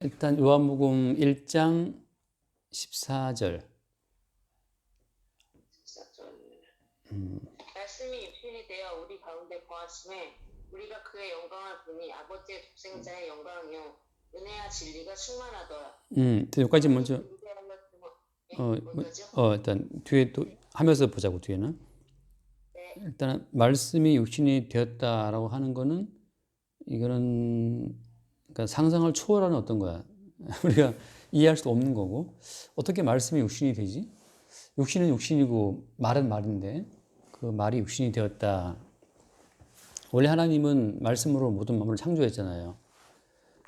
일단 요한복음 1장 14절. 14절. 말씀이 육신이 되어 우리 가운데 거하심에 우리가 그의 영광을 보니 아버지의 독생자의 영광이요 은혜와 진리가 충만하더라. 여기까지 먼저 먼저죠? 일단 뒤에 또 하면서 보자고. 뒤에는 네. 일단 말씀이 육신이 되었다라고 하는 거는 이거는 그러니까 상상을 초월하는 어떤 거야. 우리가 이해할 수 없는 거고, 어떻게 말씀이 육신이 되지? 육신은 육신이고 말은 말인데 그 말이 육신이 되었다. 원래 하나님은 말씀으로 모든 만물을 창조했잖아요.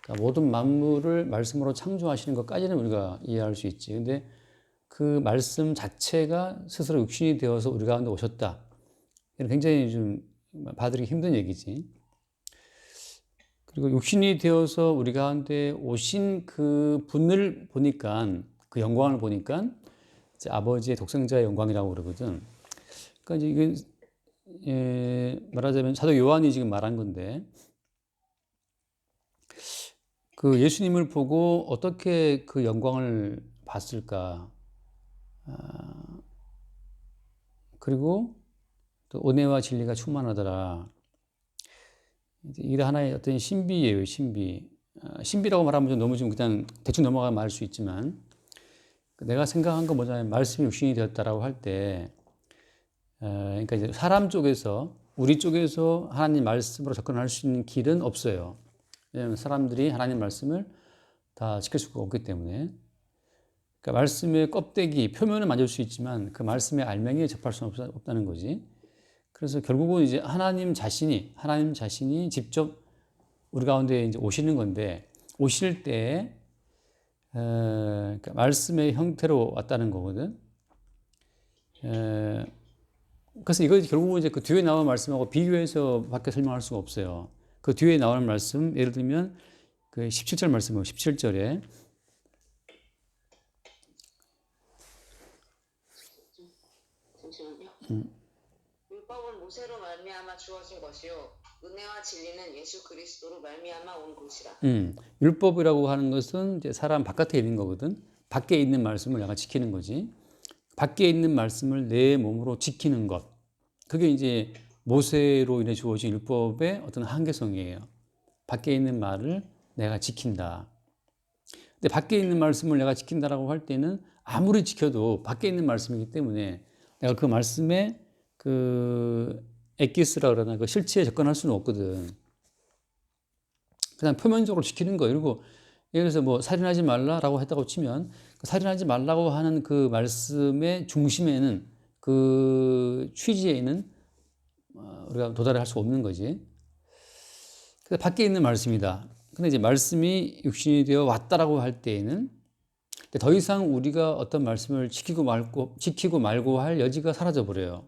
그러니까 모든 만물을 말씀으로 창조하시는 것까지는 우리가 이해할 수 있지. 근데 그 말씀 자체가 스스로 육신이 되어서 우리 가운데 오셨다. 이건 굉장히 좀 받아들이기 힘든 얘기지. 그리고 육신이 되어서 우리 가운데 오신 그 분을 보니까, 그 영광을 보니까 이제 아버지의 독생자의 영광이라고 그러거든. 그러니까 이제 이게 말하자면 사도 요한이 지금 말한 건데, 그 예수님을 보고 어떻게 그 영광을 봤을까? 그리고 또 은혜와 진리가 충만하더라. 이게 하나의 어떤 신비예요, 신비. 신비라고 말하면 좀 너무 좀 그냥 대충 넘어가 말 수 있지만, 내가 생각한 건 뭐냐면 말씀이 육신이 되었다라고 할 때, 그러니까 이제 사람 쪽에서, 우리 쪽에서 하나님 말씀으로 접근할 수 있는 길은 없어요. 왜냐하면 사람들이 하나님 말씀을 다 지킬 수가 없기 때문에. 그러니까 말씀의 껍데기, 표면은 만질 수 있지만 그 말씀의 알맹이에 접할 수는 없다는 거지. 그래서 결국은 이제 하나님 자신이 직접 우리 가운데 이제 오시는 건데, 오실 때, 그러니까 말씀의 형태로 왔다는 거거든. 그래서 이거 결국은 이제 그 뒤에 나오는 말씀하고 비교해서 밖에 설명할 수가 없어요. 그 뒤에 나오는 말씀, 예를 들면 그 17절 말씀이고, 17절에, 잠시만요. 율법은 모세로 말미암아 주어진 것이요 은혜와 진리는 예수 그리스도로 말미암아 온 것이라. 율법이라고 하는 것은 이제 사람 바깥에 있는 거거든. 밖에 있는 말씀을 내가 지키는 거지. 밖에 있는 말씀을 내 몸으로 지키는 것. 그게 이제 모세로 인해 주어진 율법의 어떤 한계성이에요. 밖에 있는 말을 내가 지킨다. 근데 밖에 있는 말씀을 내가 지킨다라고 할 때는 아무리 지켜도 밖에 있는 말씀이기 때문에 내가 그 말씀에 그 엑기스라 그러나 그 실체에 접근할 수는 없거든. 그냥 표면적으로 지키는 거예요. 그리고 예를 들어서 뭐 살인하지 말라라고 했다고 치면 그 살인하지 말라고 하는 그 말씀의 중심에는, 그 취지에는 우리가 도달할 수 없는 거지. 그래서 밖에 있는 말씀이다. 근데 이제 말씀이 육신이 되어 왔다라고 할 때에는 더 이상 우리가 어떤 말씀을 지키고 말고 할 여지가 사라져 버려요.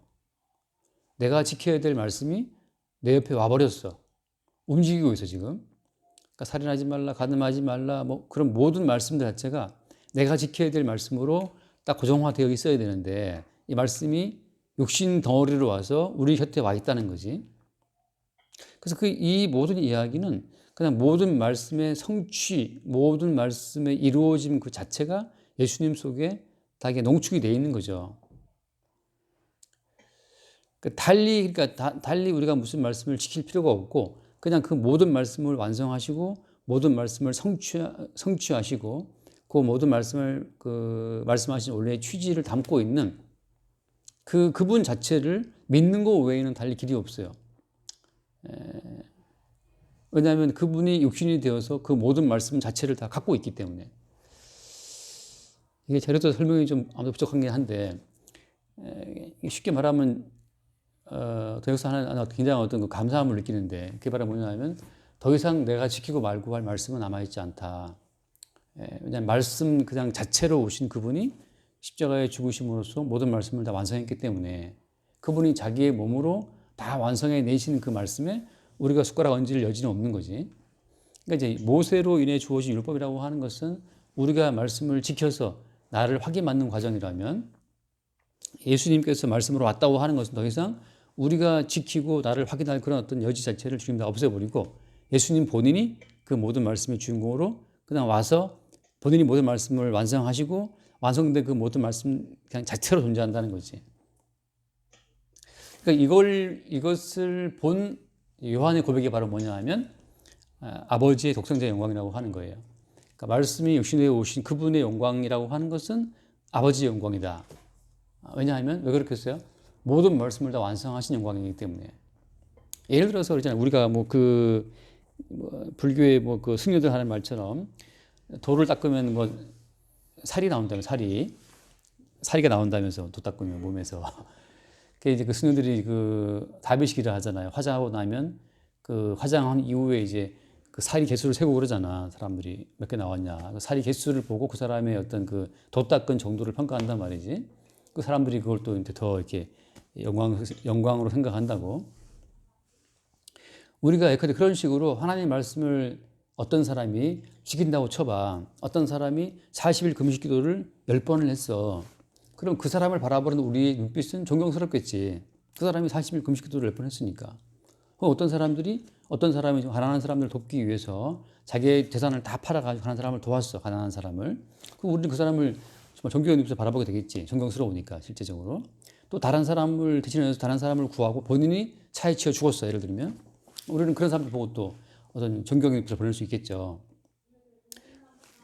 내가 지켜야 될 말씀이 내 옆에 와버렸어. 움직이고 있어 지금. 그러니까 살인하지 말라, 간음하지 말라, 뭐 그런 모든 말씀들 자체가 내가 지켜야 될 말씀으로 딱 고정화되어 있어야 되는데, 이 말씀이 육신 덩어리로 와서 우리 곁에 와 있다는 거지. 그래서 이 모든 이야기는 그냥 모든 말씀의 성취, 모든 말씀의 이루어짐 그 자체가 예수님 속에 다 이게 농축이 되어 있는 거죠. 그러니까 달리 우리가 무슨 말씀을 지킬 필요가 없고, 그냥 그 모든 말씀을 완성하시고 모든 말씀을 성취하시고 그 모든 말씀을 그 말씀하신 원래의 취지를 담고 있는 그분 자체를 믿는 것 외에는 달리 길이 없어요. 왜냐하면 그분이 육신이 되어서 그 모든 말씀 자체를 다 갖고 있기 때문에. 이게 재료도 설명이 좀 아무래도 부족한 한데, 쉽게 말하면 더 이상 하는 굉장히 어떤 그 감사함을 느끼는데, 그게 바로 뭐냐면 더 이상 내가 지키고 말고 할 말씀은 남아있지 않다. 왜냐하면 말씀 그냥 자체로 오신 그분이 십자가에 죽으심으로써 모든 말씀을 다 완성했기 때문에, 그분이 자기의 몸으로 다 완성해 내시는 그 말씀에 우리가 숟가락 얹을 여지는 없는 거지. 그러니까 이제 모세로 인해 주어진 율법이라고 하는 것은 우리가 말씀을 지켜서 나를 확인받는 과정이라면, 예수님께서 말씀으로 왔다고 하는 것은 더 이상 우리가 지키고 나를 확인할 그런 어떤 여지 자체를 주님 다 없애버리고 예수님 본인이 그 모든 말씀의 주인공으로 그다음 와서 본인이 모든 말씀을 완성하시고 완성된 그 모든 말씀 그냥 자체로 존재한다는 거지. 그러니까 이것을 본 요한의 고백이 바로 뭐냐 하면 아버지의 독생자의 영광이라고 하는 거예요. 그러니까 말씀이 육신에 오신 그분의 영광이라고 하는 것은 아버지의 영광이다. 왜냐하면 왜 그렇겠어요? 모든 말씀을 다 완성하신 영광이기 때문에. 예를 들어서 그러잖아요. 우리가 불교의 그 승려들 하는 말처럼 돌을 닦으면 살이 나온다면 사리가 나온다면서 도 닦으면 몸에서. 이제 그 승려들이 다비식이라 하잖아요. 화장하고 나면 그 화장한 이후에 이제 그 사리 개수를 세고 그러잖아. 사람들이 몇 개 나왔냐. 그 사리 개수를 보고 그 사람의 어떤 그 도 닦은 정도를 평가한단 말이지. 그 사람들이 그걸 또 이제 더 이렇게 영광으로 생각한다고. 우리가 그런 식으로 하나님의 말씀을 어떤 사람이 지킨다고 쳐봐. 어떤 사람이 40일 금식 기도를 10번을 했어. 그럼 그 사람을 바라보는 우리의 눈빛은 존경스럽겠지. 그 사람이 40일 금식 기도를 10번 했으니까. 어떤 사람이 좀 가난한 사람들을 돕기 위해서 자기의 재산을 다 팔아가지고 가난한 사람을 도왔어. 가난한 사람을. 그럼 우리는 그 사람을 정말 존경의 눈빛으로 바라보게 되겠지. 존경스러우니까 실제적으로. 또 다른 사람을 대신해서 다른 사람을 구하고 본인이 차에 치여 죽었어. 예를 들면. 우리는 그런 사람들 보고 또 어떤 존경의 눈빛을 보낼 수 있겠죠.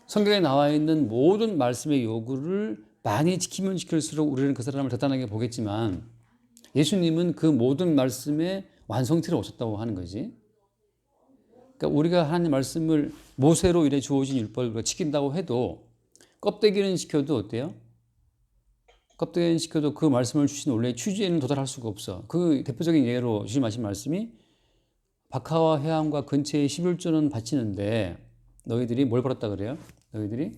성경에 나와 있는 모든 말씀의 요구를 많이 지키면 지킬수록 우리는 그 사람을 대단하게 보겠지만 예수님은 그 모든 말씀의 완성체를 오셨다고 하는 거지. 그러니까 우리가 하나님 말씀을 모세로 인해 주어진 율법을 지킨다고 해도 껍데기는 지켜도 어때요? 껍데기는 지켜도 그 말씀을 주신 원래 취지에는 도달할 수가 없어. 그 대표적인 예로 주님 하신 말씀이 박하와 해안과 근처에 11조는 바치는데 너희들이 뭘 벌었다 그래요? 너희들이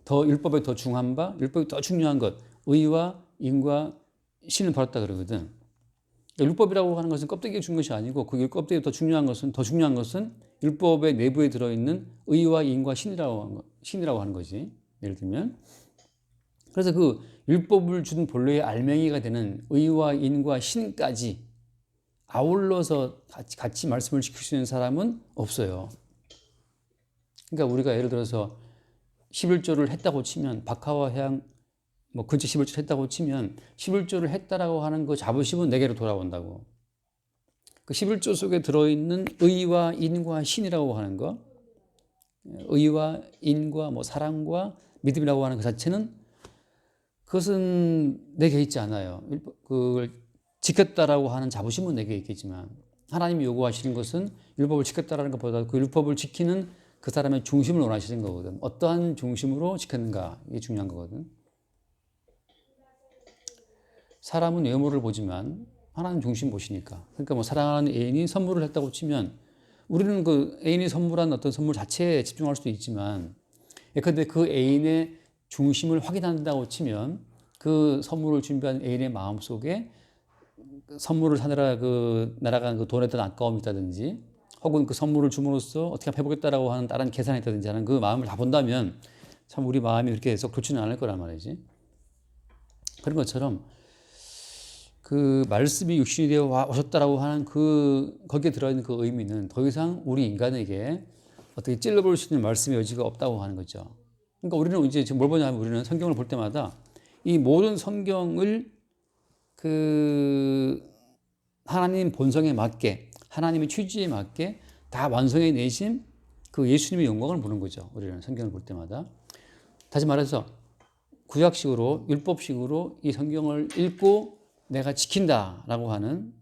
율법에 더 중한 바, 율법이 더 중요한 것, 의와 인과 신을 벌었다 그러거든. 율법이라고 하는 것은 껍데기에 준 것이 아니고 그 껍데기에 더 중요한 것은 율법의 내부에 들어있는 의와 인과 신이라고 하는 거지. 예를 들면. 그래서 그 율법을 준 본래의 알맹이가 되는 의와 인과 신까지 아울러서 같이 말씀을 지킬 수 있는 사람은 없어요. 그러니까 우리가 예를 들어서 11조를 했다고 치면 박하와 해양 근처 11조를 했다고 치면 11조를 했다라고 하는 그 자부심은 내게로 돌아온다고. 그 11조 속에 들어있는 의와 인과 신이라고 하는 거, 의와 인과 사랑과 믿음이라고 하는 그 자체는 그것은 내게 있지 않아요. 그걸 지켰다라고 하는 자부심은 내게 있겠지만 하나님이 요구하시는 것은 율법을 지켰다라는 것보다 그 율법을 지키는 그 사람의 중심을 원하시는 거거든. 어떠한 중심으로 지켰는가 이게 중요한 거거든. 사람은 외모를 보지만 하나님 중심 보시니까. 그러니까 사랑하는 애인이 선물을 했다고 치면 우리는 그 애인이 선물한 어떤 선물 자체에 집중할 수도 있지만 예컨대 그 애인의 중심을 확인한다고 치면 그 선물을 준비한 애인의 마음속에 선물을 사느라 날아간 그 돈에 대한 아까움이 있다든지 혹은 그 선물을 줌으로써 어떻게 해보겠다라고 하는 다른 계산이 있다든지 하는 그 마음을 다 본다면 참 우리 마음이 그렇게 썩 좋지는 않을 거란 말이지. 그런 것처럼 그 말씀이 육신이 되어 오셨다라고 하는 거기에 들어있는 그 의미는 더 이상 우리 인간에게 어떻게 찔러볼 수 있는 말씀의 여지가 없다고 하는 거죠. 그러니까 우리는 이제 지금 뭘 보냐면 우리는 성경을 볼 때마다 이 모든 성경을 하나님 본성에 맞게 하나님의 취지에 맞게 다 완성해 내신 그 예수님의 영광을 보는 거죠. 우리는 성경을 볼 때마다. 다시 말해서 구약식으로 율법식으로 이 성경을 읽고 내가 지킨다라고 하는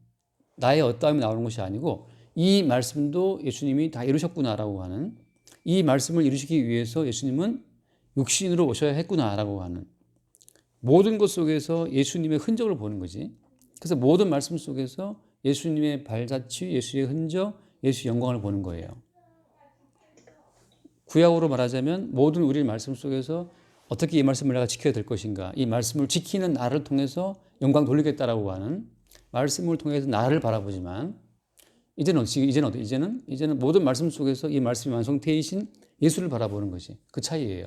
나의 어떠함이 나오는 것이 아니고 이 말씀도 예수님이 다 이루셨구나라고 하는 이 말씀을 이루시기 위해서 예수님은 육신으로 오셔야 했구나라고 하는 모든 것 속에서 예수님의 흔적을 보는 거지. 그래서 모든 말씀 속에서 예수님의 발자취, 예수의 흔적, 예수의 영광을 보는 거예요. 구약으로 말하자면 모든 우리 말씀 속에서 어떻게 이 말씀을 내가 지켜야 될 것인가, 이 말씀을 지키는 나를 통해서 영광 돌리겠다라고 하는 말씀을 통해서 나를 바라보지만 이제는 모든 말씀 속에서 이 말씀이 완성되신 예수를 바라보는 것이 그 차이예요.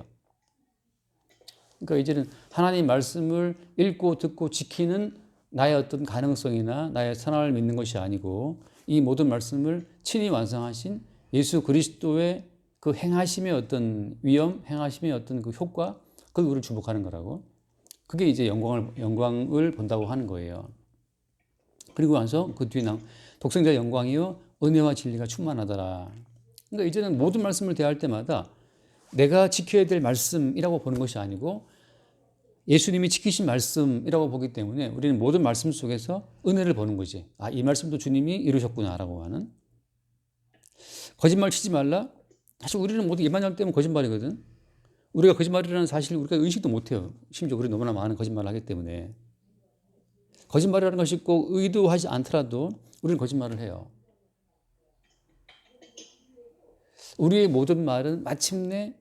그러니까 이제는 하나님 말씀을 읽고 듣고 지키는 나의 어떤 가능성이나 나의 선함을 믿는 것이 아니고 이 모든 말씀을 친히 완성하신 예수 그리스도의 그 행하심의 어떤 위엄, 행하심의 어떤 그 효과, 그걸 우리를 주목하는 거라고. 그게 이제 영광을 본다고 하는 거예요. 그리고 나서 그 뒤에 독생자의 영광이요 은혜와 진리가 충만하더라. 그러니까 이제는 모든 말씀을 대할 때마다 내가 지켜야 될 말씀이라고 보는 것이 아니고 예수님이 지키신 말씀이라고 보기 때문에 우리는 모든 말씀 속에서 은혜를 보는 거지. 아, 이 말씀도 주님이 이루셨구나라고 하는. 거짓말 치지 말라. 사실 우리는 모두 일반적 때문에 거짓말이거든. 우리가 거짓말이라는 사실 우리가 의식도 못해요. 심지어 우리 너무나 많은 거짓말을 하기 때문에. 거짓말이라는 것이 꼭 의도하지 않더라도 우리는 거짓말을 해요. 우리의 모든 말은 마침내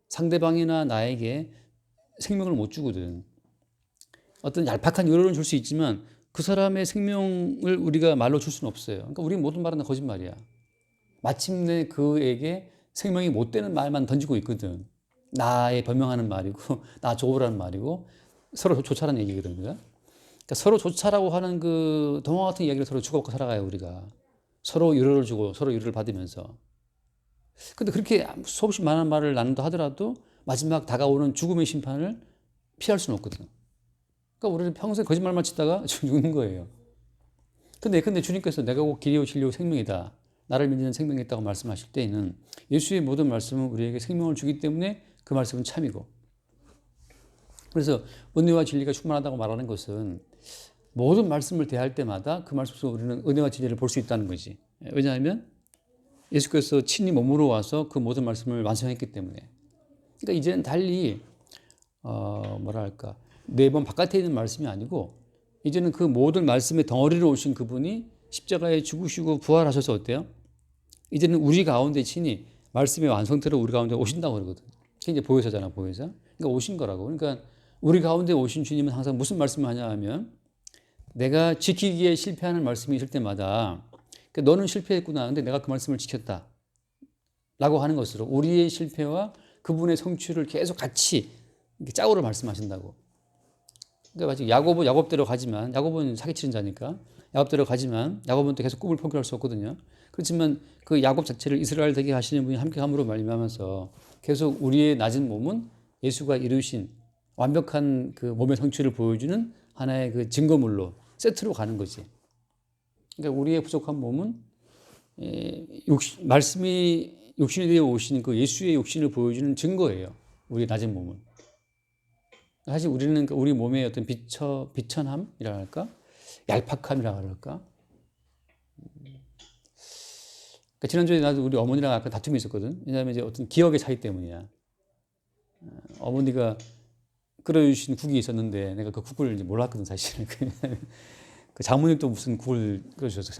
상대방이나 나에게 생명을 못 주거든. 어떤 얄팍한 위로는 줄 수 있지만 그 사람의 생명을 우리가 말로 줄 수는 없어요. 그러니까 우리 모든 말은 다 거짓말이야. 마침내 그에게 생명이 못 되는 말만 던지고 있거든. 나에 변명하는 말이고 나 좋으라는 말이고 서로 좋자라는 얘기거든. 그러니까 서로 좋자라고 하는 그 동화 같은 이야기를 서로 주고받고 살아가요. 우리가 서로 위로를 주고 서로 위로를 받으면서. 근데 그렇게 수없이 많은 말을 나눈다 하더라도 마지막 다가오는 죽음의 심판을 피할 수는 없거든. 그러니까 우리는 평생 거짓말만 치다가 죽는 거예요. 근데 주님께서 내가 곧 길이요 진리요 생명이다. 나를 믿는 생명이 있다고 말씀하실 때에는 예수의 모든 말씀은 우리에게 생명을 주기 때문에 그 말씀은 참이고. 그래서 은혜와 진리가 충만하다고 말하는 것은 모든 말씀을 대할 때마다 그 말씀 속에 우리는 은혜와 진리를 볼 수 있다는 거지. 왜냐하면 예수께서 친히 몸으로 와서 그 모든 말씀을 완성했기 때문에. 그러니까 이제는 달리 뭐랄까 매번 바깥에 있는 말씀이 아니고 이제는 그 모든 말씀의 덩어리로 오신 그분이 십자가에 죽으시고 부활하셔서 어때요? 이제는 우리 가운데 친히 말씀의 완성태로 우리 가운데 오신다고 그러거든. 그게 이제 보혜사잖아, 보혜사. 그러니까 오신 거라고. 그러니까 우리 가운데 오신 주님은 항상 무슨 말씀을 하냐 하면 내가 지키기에 실패하는 말씀이 있을 때마다 그러니까 너는 실패했구나. 근데 내가 그 말씀을 지켰다. 라고 하는 것으로 우리의 실패와 그분의 성취를 계속 같이 짝으로 말씀하신다고. 그러니까 마치 야곱대로 가지만 야곱은 사기치는 자니까 야곱대로 가지만 야곱은 또 계속 꿈을 포기할 수 없거든요. 그렇지만 그 야곱 자체를 이스라엘 되게 하시는 분이 함께 함으로 말미암아서 계속 우리의 낮은 몸은 예수가 이루신 완벽한 그 몸의 성취를 보여주는 하나의 그 증거물로 세트로 가는 거지. 그러니까 우리의 부족한 몸은 말씀이 육신이 되어 오신 그 예수의 육신을 보여주는 증거예요. 우리의 낮은 몸은. 사실 우리는 우리 몸의 어떤 비천함이라 할까? 얄팍함이라 할까? 그러니까 지난주에 나도 우리 어머니랑 아까 다툼이 있었거든. 왜냐하면 이제 어떤 기억의 차이 때문이야. 어머니가 끓여주신 국이 있었는데 내가 그 국을 이제 몰랐거든, 사실은. 그 장모님도 무슨 국을 끓여주셨어,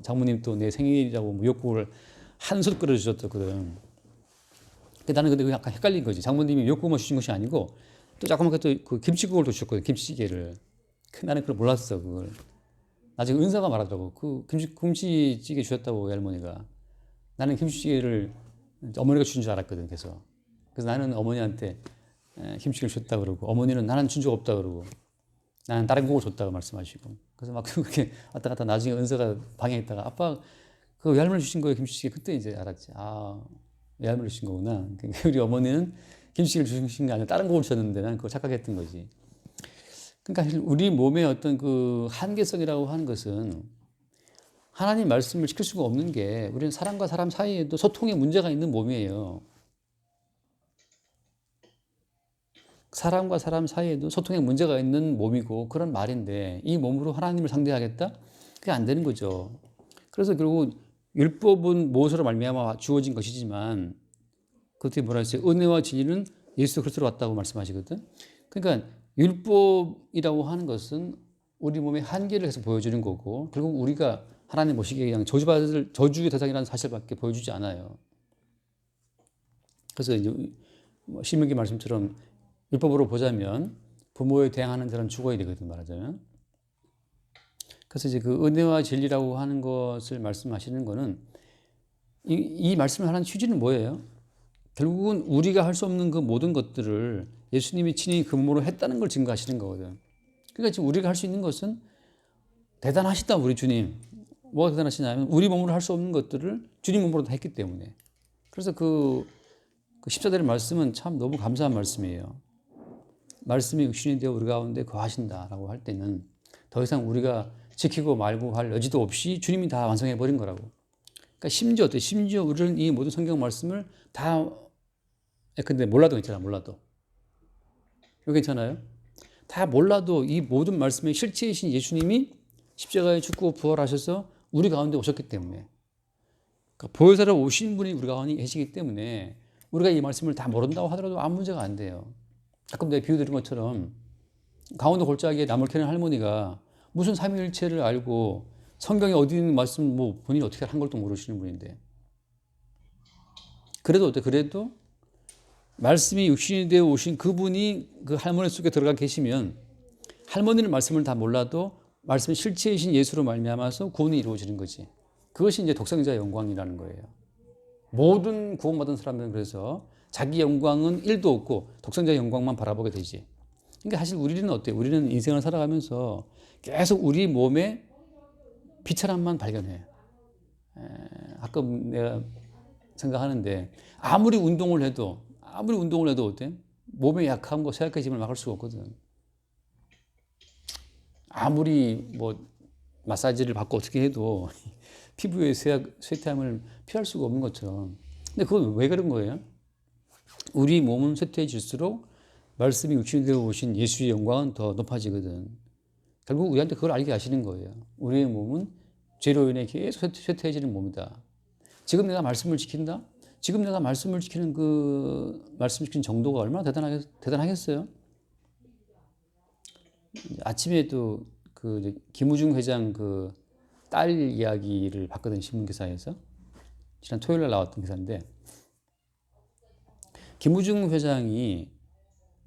장모님도 내 생일이라고 미역국을 한 솥 끓여주셨거든. 나는 근데 약간 헷갈린 거지. 장모님이 미역국만 주신 것이 아니고 또 자꾸만 또 그 김치국을 또 주셨거든, 김치찌개를. 나는 그걸 몰랐어, 그걸. 나중에 은사가 말하더라고. 그 김치찌개 주셨다고, 할머니가. 나는 김치찌개를 어머니가 주신 줄 알았거든, 계속. 그래서 나는 어머니한테 김치찌개를 줬다 그러고, 어머니는 나는 준 적 없다 그러고, 나는 다른 국을 줬다고 말씀하시고. 그래서 막 그렇게 왔다 갔다 나중에 은사가 방에 있다가 아빠, 그 외할머니 주신 거예요, 김치찌개. 그때 이제 알았지. 아, 외할머니 주신 거구나. 우리 어머니는 김치찌개를 주신 게 아니라 다른 국을 주셨는데 나는 그걸 착각했던 거지. 그러니까 우리 몸의 어떤 그 한계성이라고 하는 것은 하나님 말씀을 지킬 수가 없는 게 우리는 사람과 사람 사이에도 소통에 문제가 있는 몸이에요. 사람과 사람 사이에도 소통에 문제가 있는 몸이고 그런 말인데 이 몸으로 하나님을 상대하겠다? 그게 안 되는 거죠. 그래서 결국 율법은 무엇으로 말미암아 주어진 것이지만 그것이 뭐라 했어요? 은혜와 진리는 예수 그리스도로 왔다고 말씀하시거든. 그러니까 율법이라고 하는 것은 우리 몸의 한계를 해서 보여주는 거고 결국 우리가 하나님 보시기에 그냥 저주의 대상이라는 사실밖에 보여주지 않아요. 그래서 이제 신명기 말씀처럼 율법으로 보자면 부모에 대항하는 자는 죽어야 되거든, 말하자면. 그래서 이제 그 은혜와 진리라고 하는 것을 말씀하시는 거는 이 말씀을 하는 취지는 뭐예요? 결국은 우리가 할 수 없는 그 모든 것들을 예수님이 친히 그 몸으로 했다는 걸 증거하시는 거거든. 그러니까 지금 우리가 할 수 있는 것은 대단하시다, 우리 주님. 뭐가 대단하시냐면 우리 몸으로 할 수 없는 것들을 주님 몸으로 다 했기 때문에. 그래서 그 14절의 말씀은 참 너무 감사한 말씀이에요. 말씀이 육신이 되어 우리 가운데 거하신다라고 할 때는 더 이상 우리가 지키고 말고 할 여지도 없이 주님이 다 완성해 버린 거라고. 그러니까 심지어 어때? 심지어 우리는 이 모든 성경 말씀을 다 근데 몰라도 괜찮아. 몰라도. 이거 괜찮아요? 다 몰라도 이 모든 말씀의 실체이신 예수님이 십자가에 죽고 부활하셔서 우리 가운데 오셨기 때문에, 그러니까 보혜사로 오신 분이 우리 가운데 계시기 때문에 우리가 이 말씀을 다 모른다고 하더라도 아무 문제가 안 돼요. 가끔 내가 비유 드린 것처럼 강원도 골짜기에 나물 캐는 할머니가 무슨 삼위일체를 알고 성경에 어디 있는 말씀 뭐 본인이 어떻게 한 걸도 모르시는 분인데, 그래도 어때? 그래도 말씀이 육신이 되어 오신 그분이 그 할머니 속에 들어가 계시면 할머니는 말씀을 다 몰라도 말씀의 실체이신 예수로 말미암아서 구원이 이루어지는 거지. 그것이 이제 독생자의 영광이라는 거예요. 모든 구원받은 사람들은 그래서 자기 영광은 1도 없고 독생자의 영광만 바라보게 되지. 그러니까 사실 우리는 어때요? 우리는 인생을 살아가면서 계속 우리 몸에 비천함만 발견해. 가끔 내가 생각하는데 아무리 운동을 해도 어때? 몸에 약한 거 생각해지면 막을 수가 없거든. 아무리 뭐 마사지를 받고 어떻게 해도 피부의 쇠퇴함을 피할 수가 없는 것처럼. 근데 그건 왜 그런 거예요? 우리 몸은 쇠퇴해질수록 말씀이 육신이 되어 오신 예수의 영광은 더 높아지거든. 결국 우리한테 그걸 알게 하시는 거예요. 우리의 몸은 죄로 인해 계속 쇠퇴해지는 몸이다. 지금 내가 말씀을 지킨다? 지금 내가 말씀을 지키는 말씀 지키는 정도가 얼마나 대단하겠어요? 아침에 또 김우중 회장 딸 이야기를 봤거든, 신문 기사에서. 지난 토요일 날 나왔던 기사인데, 김우중 회장이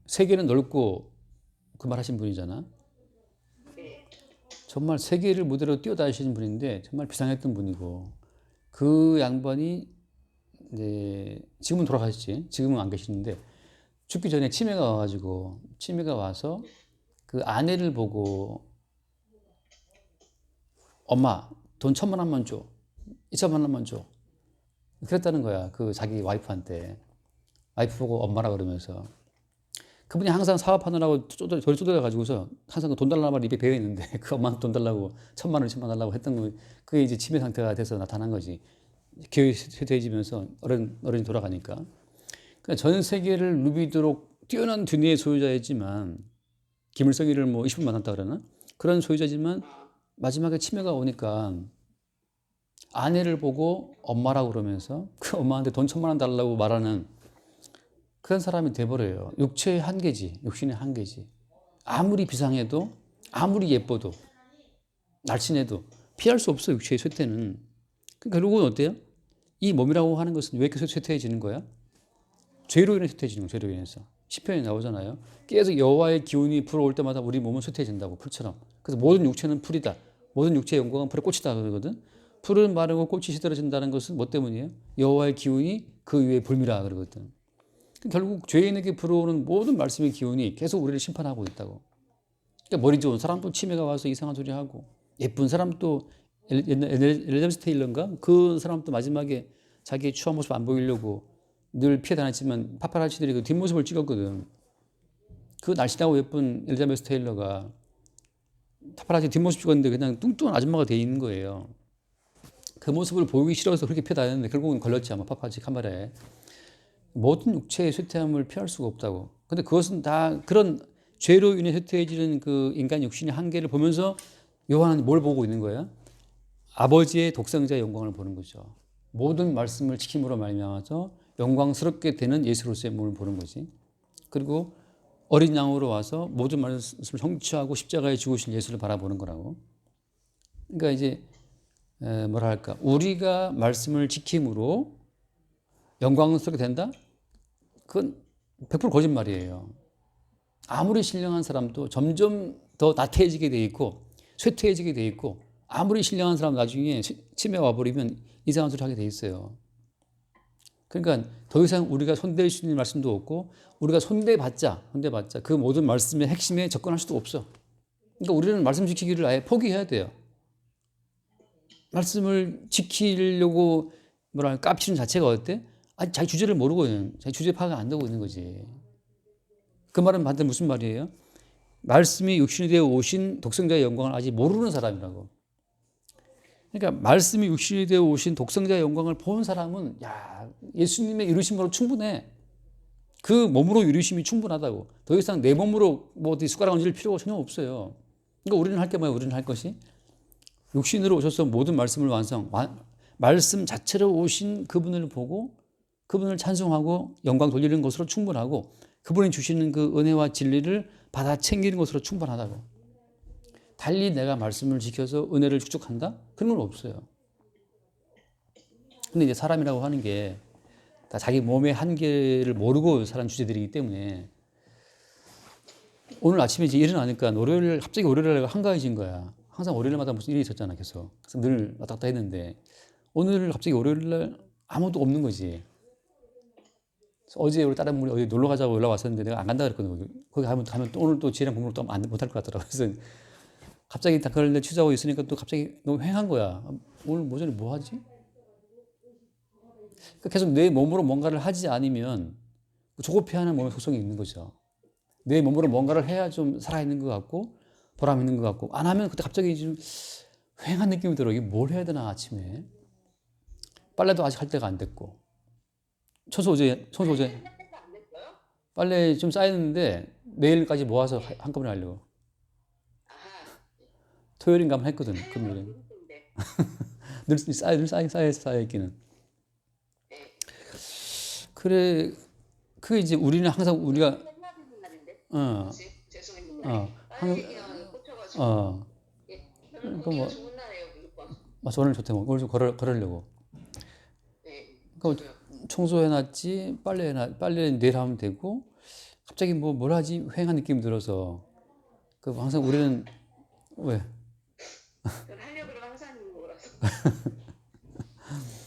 세계는 넓고 그 말 하신 분이잖아. 정말 세계를 무대로 뛰어다니시는 분인데 정말 비상했던 분이고, 그 양반이 이제 지금은 돌아가셨지. 지금은 안 계시는데 죽기 전에 치매가 와서 그 아내를 보고 엄마 돈 1,000만 원만 줘, 2,000만 원만 줘, 그랬다는 거야. 그 자기 와이프한테. 와이프 보고 엄마라 그러면서. 그분이 항상 사업하느라고 저리 쏟아가지고서 항상 돈 달라는 말 입에 배어 있는데 그 엄마한테 돈 달라고 1,000만 원, 2,000만 원 달라고 했던 거, 그게 이제 치매 상태가 돼서 나타난 거지. 기억이 쇠퇴해지면서 어른이 돌아가니까. 그러니까 전 세계를 누비도록 뛰어난 두뇌의 소유자였지만, 김일성이를 뭐 20분 만났다 그러나? 그런 소유자지만 마지막에 치매가 오니까 아내를 보고 엄마라고 그러면서 그 엄마한테 돈 1,000만 원 달라고 말하는 그런 사람이 돼버려요. 육체의 한계지. 육신의 한계지. 아무리 비상해도, 아무리 예뻐도, 날씬해도 피할 수 없어, 육체의 쇠퇴는. 결국은 어때요? 이 몸이라고 하는 것은 왜 이렇게 쇠퇴해지는 거야? 죄로 인해 쇠퇴해지는 거야. 죄로 인해서. 시편에 나오잖아요. 계속 여호와의 기운이 불어올 때마다 우리 몸은 쇠퇴해진다고, 풀처럼. 그래서 모든 육체는 풀이다. 모든 육체의 영광은 풀의 꽃이다 그러거든. 풀은 마르고 꽃이 시들어진다는 것은 뭐 때문이에요? 여호와의 기운이 그 위에 불미라 그러거든. 결국 죄인에게 불어오는 모든 말씀의 기운이 계속 우리를 심판하고 있다고. 그러니까 머리 좋은 사람도 치매가 와서 이상한 소리 하고, 예쁜 사람도 엘리자베스 테일러인가? 그 사람도 마지막에 자기의 추한 모습 안 보이려고 늘 피해 다녔지만 파파라치들이 그 뒷모습을 찍었거든. 그 날씬하고 예쁜 엘리자베스 테일러가 파파라치 뒷모습 찍었는데 그냥 뚱뚱한 아줌마가 돼 있는 거예요. 그 모습을 보이기 싫어서 그렇게 피해 다녔는데 결국은 걸렸지, 아마 파파라치 카메라에. 모든 육체의 쇠퇴함을 피할 수가 없다고. 근데 그것은 다 그런 죄로 인해 쇠퇴해지는 그 인간 육신의 한계를 보면서 요한은 뭘 보고 있는 거야? 아버지의 독생자의 영광을 보는 거죠. 모든 말씀을 지킴으로 말미암아서 영광스럽게 되는 예수로서의 몸을 보는 거지. 그리고 어린 양으로 와서 모든 말씀을 성취하고 십자가에 죽으신 예수를 바라보는 거라고. 그러니까 이제 뭐랄까, 우리가 말씀을 지킴으로 영광스럽게 된다? 그건 100% 거짓말이에요. 아무리 신령한 사람도 점점 더 나태해지게 돼 있고 쇠퇴해지게 돼 있고, 아무리 신령한 사람 나중에 치매 와버리면 이상한 소리 하게 돼 있어요. 그러니까 더 이상 우리가 손댈 수 있는 말씀도 없고, 우리가 손대봤자 그 모든 말씀의 핵심에 접근할 수도 없어. 그러니까 우리는 말씀 지키기를 아예 포기해야 돼요. 말씀을 지키려고 뭐랄까 깝치는 자체가 어때? 아니, 자기 주제를 모르고 있는, 자기 주제 파악이 안 되고 있는 거지. 그 말은 반대로 무슨 말이에요? 말씀이 육신이 되어 오신 독생자의 영광을 아직 모르는 사람이라고. 그러니까 말씀이 육신이 되어 오신 독생자의 영광을 본 사람은 야, 예수님의 이루신 걸로 충분해. 그 몸으로 이루심이 충분하다고. 더 이상 내 몸으로 뭐 어디 숟가락 얹을 필요가 전혀 없어요. 그러니까 우리는 할 게 뭐야? 우리는 할 것이 육신으로 오셔서 모든 말씀을 말씀 자체로 오신 그분을 보고 그분을 찬송하고 영광 돌리는 것으로 충분하고 그분이 주시는 그 은혜와 진리를 받아 챙기는 것으로 충분하다고. 달리 내가 말씀을 지켜서 은혜를 축적한다? 그런 건 없어요. 근데 이제 사람이라고 하는 게 다 자기 몸의 한계를 모르고 사는 주제들이기 때문에 오늘 아침에 이제 일어나니까 갑자기 월요일에 한가해진 거야. 항상 월요일마다 무슨 일이 있었잖아, 계속. 그래서 늘 왔다 갔다 했는데 오늘 갑자기 월요일날 아무도 없는 거지. 어제 우리 다른 분이 어디 놀러 가자고 연락 왔었는데 내가 안 간다 그랬거든. 거기 가면 또 오늘 또 지혜랑 공부를 또 못할 것 같더라고. 그래서 갑자기 다 그걸 취소하고 있으니까 또 갑자기 너무 횡한 거야. 오늘 오전에 뭐 하지? 그러니까 계속 내 몸으로 뭔가를 하지 않으면 조급해하는 몸의 속성이 있는 거죠. 내 몸으로 뭔가를 해야 좀 살아있는 것 같고 보람 있는 것 같고 안 하면 그때 갑자기 좀 횡한 느낌이 들어. 이게 뭘 해야 되나 아침에. 빨래도 아직 할 때가 안 됐고 청소 어제 빨래 좀 쌓였는데 내일까지 모아서 한꺼번에 하려고. 토요일인가 한번 했거든. 금요일에. 늘 쌓여있기는. 그래, 그게 이제 우리는 항상 우리가, 어, 그러니까 뭐, 맞아, 오늘 좋대. 오늘 좀 걸으려고. 그러니까 청소해놨지, 빨래는 내일 하면 되고, 갑자기 뭘 하지? 휑한 느낌이 들어서. 그 항상 우리는, 왜? 하려고 그러면 항상 있는 거라서.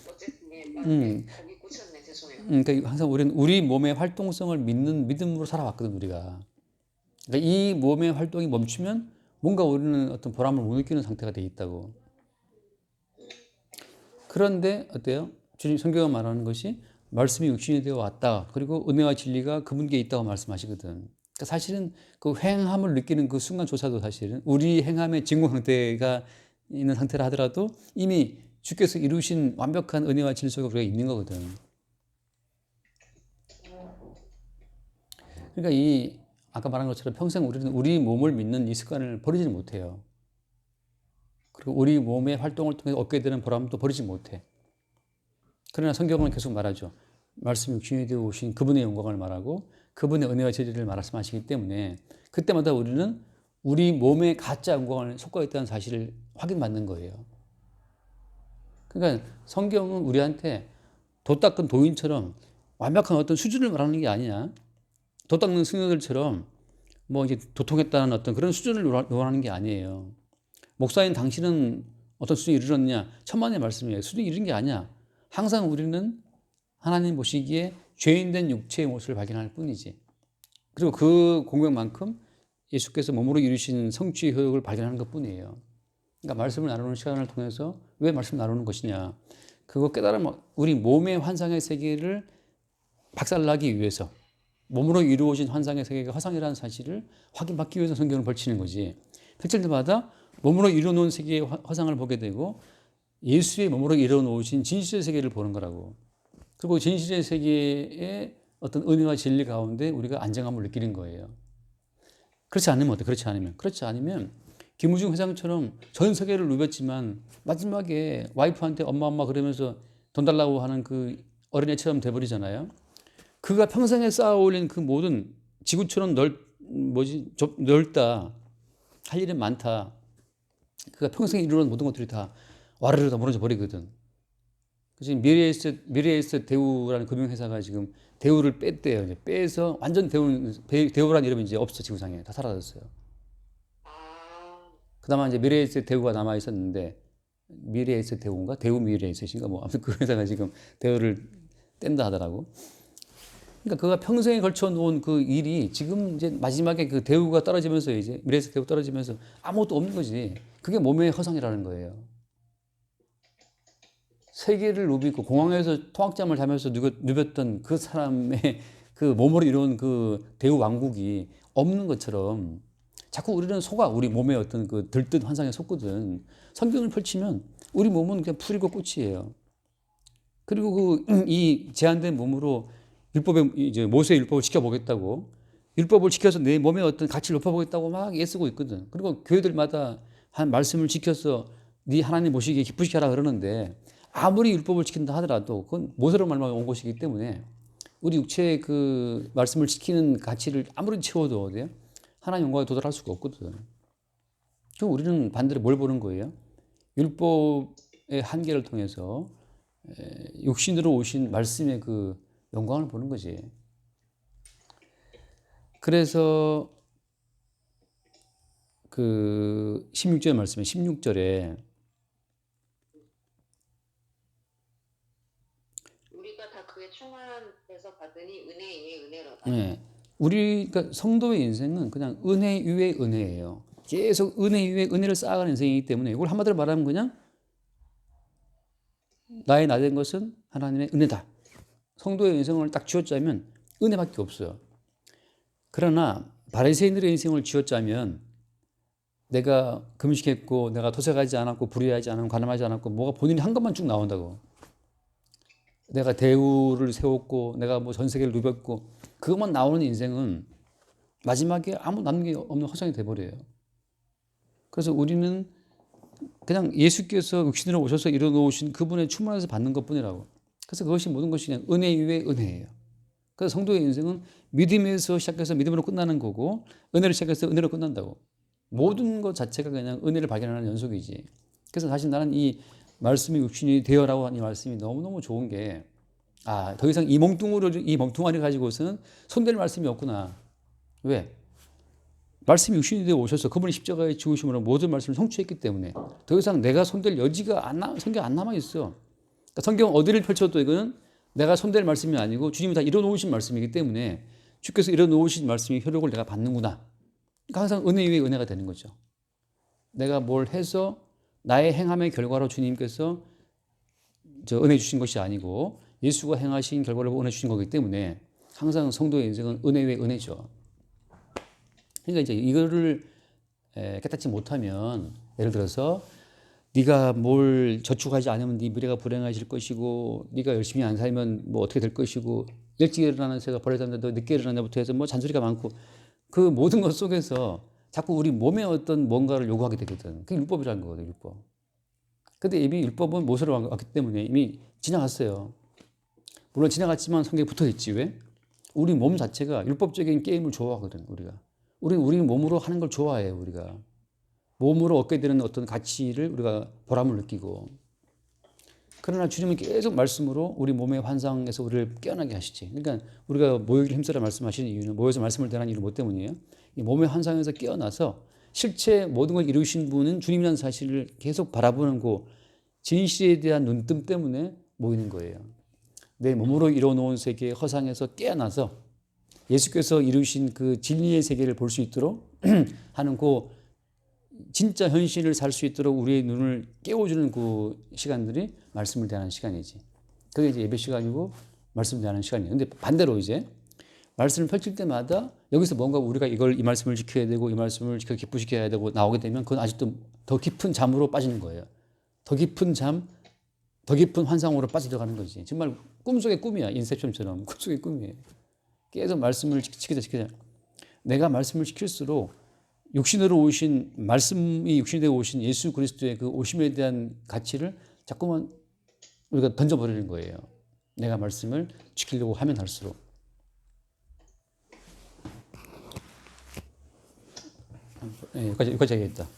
어쨌든 거기 꽂혔네. 죄송해요. 그러니까 항상 우리는 우리 몸의 활동성을 믿는 믿음으로 살아왔거든 우리가. 그러니까 이 몸의 활동이 멈추면 뭔가 우리는 어떤 보람을 못 느끼는 상태가 돼 있다고. 그런데 어때요? 주님 성경이 말하는 것이 말씀이 육신이 되어 왔다. 그리고 은혜와 진리가 그분께 있다고 말씀하시거든. 그러니까 사실은 그 횡함을 느끼는 그 순간조차도 사실은 우리 행함의 진공 상태가 있는 상태라 하더라도 이미 주께서 이루신 완벽한 은혜와 진리 속에 우리가 있는 거거든. 그러니까 아까 말한 것처럼 평생 우리는 우리 몸을 믿는 이 습관을 버리지는 못해요. 그리고 우리 몸의 활동을 통해 얻게 되는 보람도 버리지 못해. 그러나 성경은 계속 말하죠. 말씀 육신이 되어 오신 그분의 영광을 말하고 그분의 은혜와 진리를 말씀하시기 때문에 그때마다 우리는 우리 몸의 가짜 영광을 속고 있다는 사실을 확인받는 거예요. 그러니까 성경은 우리한테 도 닦은 도인처럼 완벽한 어떤 수준을 말하는 게 아니야. 도 닦는 승려들처럼 뭐 이제 도통했다는 어떤 그런 수준을 요하는 게 아니에요. 목사인 당신은 어떤 수준에 이르렀냐? 천만의 말씀이에요. 수준에 이른 게 아니야. 항상 우리는 하나님 보시기에 죄인된 육체의 모습을 발견할 뿐이지. 그리고 그 공백만큼 예수께서 몸으로 이루신 성취의 효력을 발견하는 것 뿐이에요. 그러니까 말씀을 나누는 시간을 통해서 왜 말씀을 나누는 것이냐. 그거 깨달으면 우리 몸의 환상의 세계를 박살나기 위해서 몸으로 이루어진 환상의 세계가 허상이라는 사실을 확인받기 위해서 성경을 벌치는 거지. 펼칠 때마다 몸으로 이루어놓은 세계의 허상을 보게 되고 예수의 몸으로 이루어놓으신 진실의 세계를 보는 거라고. 그리고 진실의 세계의 어떤 은혜와 진리 가운데 우리가 안정감을 느끼는 거예요. 그렇지 않으면 김우중 회장처럼 전 세계를 누볐지만 마지막에 와이프한테 엄마 그러면서 돈 달라고 하는 그 어린애처럼 돼버리잖아요. 그가 평생에 쌓아 올린 그 모든 지구처럼 넓다. 할 일은 많다. 그가 평생에 이루는 모든 것들이 다 와르르 다 무너져 버리거든. 지금 미래에셋 대우라는 금융회사가 지금 대우를 뺐대요. 이제 빼서 완전 대우라는 이름이 이제 없어. 지구상에 다 사라졌어요. 그나마 이제 미래에셋 대우가 남아 있었는데 미래에셋 대우인가 대우 미래에셋인가 뭐 아무튼 그 회사가 지금 대우를 뗀다 하더라고. 그러니까 그가 평생에 걸쳐 놓은 그 일이 지금 이제 마지막에 그 대우가 떨어지면서 이제 미래에셋 대우 떨어지면서 아무것도 없는 거지. 그게 몸의 허상이라는 거예요. 세계를 누비고 공항에서 통학잠을 자면서 누볐던 그 사람의 그 몸으로 이룬 그 대우 왕국이 없는 것처럼 자꾸 우리는 속아. 우리 몸의 어떤 그 들뜬 환상에 속거든. 성경을 펼치면 우리 몸은 그냥 풀이고 꽃이에요. 그리고 그 이 제한된 몸으로 율법의 이제 모세의 율법을 지켜보겠다고, 율법을 지켜서 내 몸의 어떤 가치를 높여보겠다고 막 애쓰고 있거든. 그리고 교회들마다 한 말씀을 지켜서 네 하나님 모시기에 기쁘시게 하라 그러는데, 아무리 율법을 지킨다 하더라도 그건 모세로 말미암아 온 것이기 때문에 우리 육체의 그 말씀을 지키는 가치를 아무리 채워도 어디요? 하나님 영광에 도달할 수가 없거든. 그럼 우리는 반대로 뭘 보는 거예요? 율법의 한계를 통해서 육신으로 오신 말씀의 그 영광을 보는 거지. 그래서 그 16절 말씀에 16절에 우리가 다 그의 충만해서 받으니 은혜 위에 은혜로다. 네. 우리 그러니까 성도의 인생은 그냥 은혜 위에 은혜예요. 계속 은혜 위에 은혜를 쌓아가는 인생이기 때문에 이걸 한마디로 말하면 그냥 나의 나 된 것은 하나님의 은혜다. 성도의 인생을 딱 쥐어짜면 은혜밖에 없어요. 그러나 바리새인들의 인생을 쥐어짜면 내가 금식했고 내가 도색하지 않았고 불의하지 않았고 가늠하지 않았고 뭐가 본인이 한 것만 쭉 나온다고. 내가 대우를 세웠고 내가 뭐 전 세계를 누볐고 그것만 나오는 인생은 마지막에 아무 남는 게 없는 허상이 돼버려요. 그래서 우리는 그냥 예수께서 육신으로 오셔서 이뤄놓으신 그분의 충만해서 받는 것뿐이라고. 그래서 그것이 모든 것이 그냥 은혜 위에 은혜예요. 그래서 성도의 인생은 믿음에서 시작해서 믿음으로 끝나는 거고 은혜로 시작해서 은혜로 끝난다고. 모든 것 자체가 그냥 은혜를 발견하는 연속이지. 그래서 사실 나는 이 말씀이 육신이 되어라고 하는 이 말씀이 너무너무 좋은 게, 더 이상 이 멍뚱아리 가지고서는 손댈 말씀이 없구나. 왜? 말씀이 육신이 되어 오셔서 그분이 십자가에 죽으심으로 모든 말씀을 성취했기 때문에 더 이상 내가 손댈 여지가 성경 안 남아 있어. 그러니까 성경 어디를 펼쳐도 이거는 내가 손댈 말씀이 아니고 주님이 다 이뤄놓으신 말씀이기 때문에 주께서 이뤄놓으신 말씀의 효력을 내가 받는구나. 그러니까 항상 은혜 위에 은혜가 되는 거죠. 내가 뭘 해서 나의 행함의 결과로 주님께서 은혜 주신 것이 아니고 예수가 행하신 결과를 은혜 주신 거기 때문에 항상 성도의 인생은 은혜 위에 은혜죠. 그러니까 이제 이거를 깨닫지 못하면, 예를 들어서 네가 뭘 저축하지 않으면 네 미래가 불행해질 것이고, 네가 열심히 안 살면 뭐 어떻게 될 것이고, 일찍 일어나는 새가 벌을 잡는다도 늦게 일어나는부터 해서 뭐 잔소리가 많고, 그 모든 것 속에서 자꾸 우리 몸에 어떤 뭔가를 요구하게 되거든. 그게 율법이라는 거거든, 율법. 근데 이미 율법은 모세로 왔기 때문에 이미 지나갔어요. 물론 지나갔지만 성경에 붙어 있지. 왜? 우리 몸 자체가 율법적인 게임을 좋아하거든, 우리가. 우리 몸으로 하는 걸 좋아해요, 우리가. 몸으로 얻게 되는 어떤 가치를 우리가 보람을 느끼고. 그러나 주님은 계속 말씀으로 우리 몸의 환상에서 우리를 깨어나게 하시지. 그러니까 우리가 모이기를 힘쓰라 말씀하시는 이유는, 모여서 말씀을 대하는 이유는 뭐 때문이에요? 이 몸의 환상에서 깨어나서 실체 모든 걸 이루신 분은 주님이라는 사실을 계속 바라보는 그 진실에 대한 눈뜸 때문에 모이는 거예요. 내 몸으로 이뤄놓은 세계의 허상에서 깨어나서 예수께서 이루신 그 진리의 세계를 볼 수 있도록 하는 그 진짜 현실을 살 수 있도록 우리의 눈을 깨워주는 그 시간들이 말씀을 대하는 시간이지. 그게 이제 예배 시간이고 말씀을 대하는 시간이에요. 근데 반대로 이제 말씀을 펼칠 때마다 여기서 뭔가 우리가 이 말씀을 지켜야 되고 이 말씀을 지켜 기쁘시게 해야 되고 나오게 되면 그건 아직도 더 깊은 잠으로 빠지는 거예요. 더 깊은 잠, 더 깊은 환상으로 빠져들어가는 거지. 정말 꿈속의 꿈이야. 인셉션처럼 꿈속의 꿈이에요. 계속 말씀을 지키자. 내가 말씀을 지킬수록 육신으로 오신, 말씀이 육신이 되어 오신 예수 그리스도의 그 오심에 대한 가치를 자꾸만 우리가 던져버리는 거예요. 내가 말씀을 지키려고 하면 할수록. 여기까지 하겠다.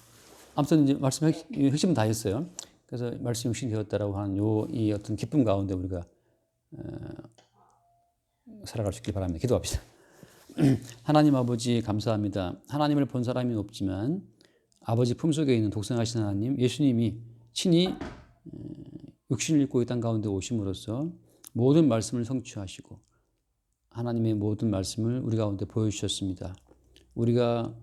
아무튼 이제 말씀 핵심은 다 했어요. 그래서 말씀 육신이 되었다라고 하는 이 어떤 기쁨 가운데 우리가 살아갈 수 있길 바랍니다. 기도합시다. 하나님 아버지 감사합니다. 하나님을 본 사람이 없지만 아버지 품속에 있는 독생하신 하나님, 예수님이 친히 육신을 입고 이 땅 가운데 오심으로써 모든 말씀을 성취하시고 하나님의 모든 말씀을 우리 가운데 보여주셨습니다. 우리가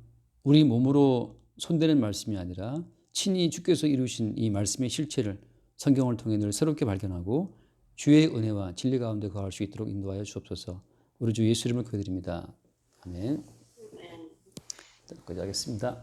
우리 몸으로 손대는 말씀이 아니라 친히 주께서 이루신 이 말씀의 실체를 성경을 통해 늘 새롭게 발견하고 주의 은혜와 진리 가운데 거할 수 있도록 인도하여 주옵소서. 우리 주 예수 이름을 기도드립니다. 아멘. 네. 여기까지 하겠습니다.